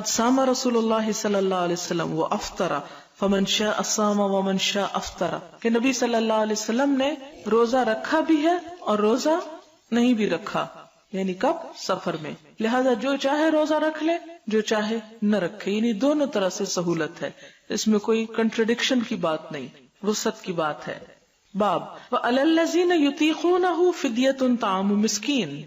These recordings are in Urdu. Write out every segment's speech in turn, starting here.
صام رسول اللہ صلی اللہ علیہ وسلم وافطر فمن شاء صام ومن شاء افطر، کہ نبی صلی اللہ علیہ وسلم نے روزہ رکھا بھی ہے اور روزہ نہیں بھی رکھا، یعنی کب؟ سفر میں، لہذا جو چاہے روزہ رکھ لے، جو چاہے نہ رکھے، یعنی دونوں طرح سے سہولت ہے، اس میں کوئی کنٹرڈکشن کی بات نہیں، وسعت کی بات ہے۔ باب وعلی الذین یطیقونہ فدیۃ طعام مسکین،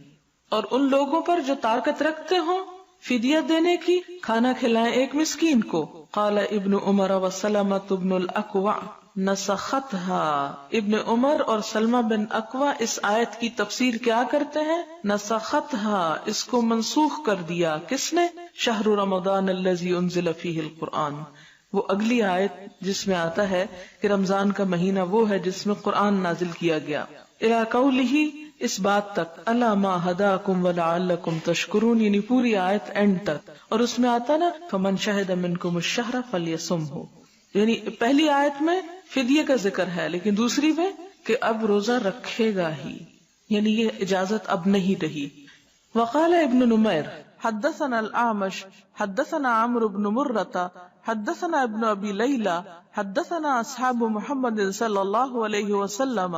اور ان لوگوں پر جو طاقت رکھتے ہوں فدیہ دینے کی، کھانا کھلائیں ایک مسکین کو۔ قال ابن عمر وسلمۃ بن الاکوع نسختها، ابن عمر اور سلمہ بن اکوع اس آیت کی تفسیر کیا کرتے ہیں؟ نسختها، اس کو منسوخ کر دیا، کس نے؟ شہر رمضان الذی انزل فیہ القرآن، وہ اگلی آیت جس میں آتا ہے کہ رمضان کا مہینہ وہ ہے جس میں قرآن نازل کیا گیا، الی قولہ، اس بات تک، الا ما ہداکم ولعلکم تشکرون، یعنی پوری آیت اینڈ تک، اور اس میں آتا نا فمن شہد منکم الشہر فلیصمہ، یعنی پہلی آیت میں فدیے کا ذکر ہے لیکن دوسری میں کہ اب روزہ رکھے گا ہی، یعنی یہ اجازت اب نہیں رہی۔ وقال ابن نمیر حدثنا الاعمش حدثنا عمرو بن مرة حدثنا ابن ابی لیلى حدثنا اصحاب محمد صلی اللہ علیہ وسلم،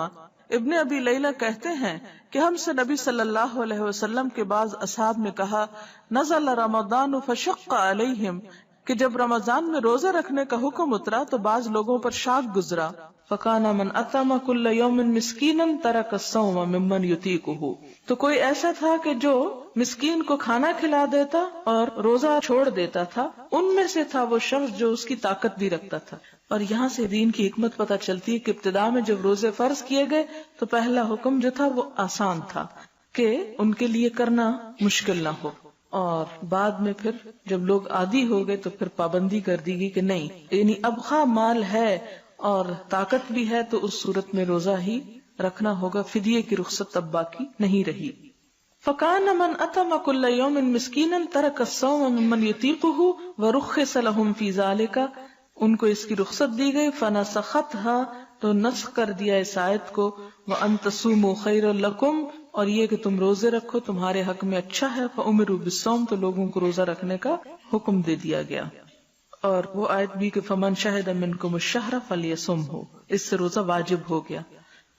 ابن ابی لیلہ کہتے ہیں کہ ہم سے نبی صلی اللہ علیہ وسلم کے بعض اصحاب نے کہا، نزل رمضان فشق علیہم، کہ جب رمضان میں روزہ رکھنے کا حکم اترا تو بعض لوگوں پر شاق گزرا، فکان من اطعم کل یوم مسکینا ترک الصوم ممن یطیقہ، تو کوئی ایسا تھا کہ جو مسکین کو کھانا کھلا دیتا اور روزہ چھوڑ دیتا تھا، ان میں سے تھا وہ شخص جو اس کی طاقت بھی رکھتا تھا۔ اور یہاں سے دین کی حکمت پتہ چلتی ہے کہ ابتدا میں جب روزے فرض کیے گئے تو پہلا حکم جو تھا وہ آسان تھا کہ ان کے لیے کرنا مشکل نہ ہو، اور بعد میں پھر جب لوگ عادی ہو گئے تو پھر پابندی کر دی گئی کہ نہیں، یعنی اب خواہ مال ہے اور طاقت بھی ہے تو اس صورت میں روزہ ہی رکھنا ہوگا، فدیے کی رخصت اب باقی نہیں رہی۔ فَكَانَ مَنْ أَطْعَمَ كُلَّ يَوْمٍ مِسْكِينًا تَرَكَ الصَّوْمَ مِمَّنْ يُطِيقُهُ وَرُخِّصَ لَهُمْ فِي ذَلِكَ، ان کو اس کی رخصت دی گئی، فَنَسَخَتْهَا، تو نسخ کر دیا اس آیت کو، وَأَن تَصُومُوا خَيْرٌ لَكُمْ، اور یہ کہ تم روزے رکھو تمہارے حق میں اچھا ہے، فَأُمِرُوا بِالصَّوْمِ، تو لوگوں کو روزہ رکھنے کا حکم دے دیا گیا۔ اور وہ آیت بھی کہ فَمَنْ شَهِدَ مِنْكُمُ الشَّهْرَ فَلْيَصُمْهُ، اس سے روزہ واجب ہو گیا۔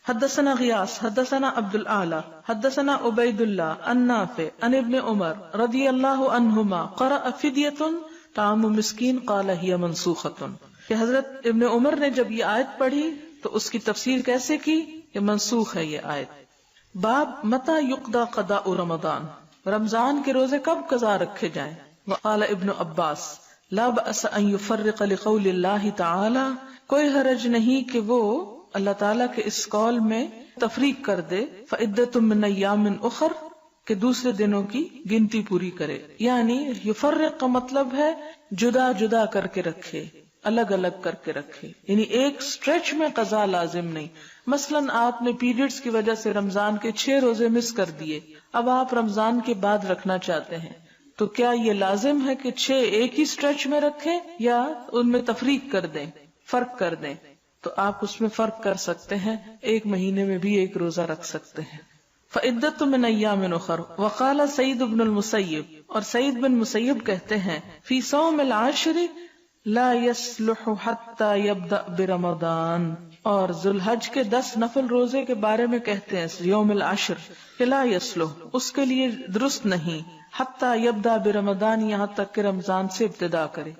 حدثنا غیاث حدثنا عبد الاعلی حدثنا عبید اللہ عن نافع عن ابن عمر رضی اللہ عنہما قرأ فدیۃ طعام مسکین قال ہی منسوخۃ، کہ حضرت ابن عمر نے جب یہ آیت پڑھی تو اس کی تفسیر کیسے کی کہ منسوخ ہے یہ آیت۔ باب متى یقضى قضاء رمضان، رمضان کے روزے کب قضا رکھے جائیں۔ وقال ابن عباس لا بأس ان يفرق لقول اللہ تعالی، کوئی حرج نہیں کہ وہ اللہ تعالیٰ کے اس قول میں تفریق کر دے، فعدۃ من ایام اخر، کہ دوسرے دنوں کی گنتی پوری کرے، یعنی یفرق کا مطلب ہے جدا جدا کر کے رکھے، الگ الگ کر کے رکھے، یعنی ایک سٹریچ میں قضا لازم نہیں۔ مثلا آپ نے پیریڈز کی وجہ سے رمضان کے 6 روزے مس کر دیے، اب آپ رمضان کے بعد رکھنا چاہتے ہیں، تو کیا یہ لازم ہے کہ 6 ایک ہی سٹریچ میں رکھیں یا ان میں تفریق کر دیں، فرق کر دیں؟ تو آپ اس میں فرق کر سکتے ہیں، ایک مہینے میں بھی ایک روزہ رکھ سکتے ہیں۔ فعدۃ من ایام اخر، وقال سعید بن المسیب، اور سعید بن مسیب کہتے ہیں فی صوم العاشر لا یصلح حتی یبدأ برمضان، اور ذو الحج کے 10 نفل روزے کے بارے میں کہتے ہیں یوم العاشر کہ لا یصلح، اس کے لیے درست نہیں، حتی یبدأ برمضان، یہاں تک کہ رمضان سے ابتدا کرے،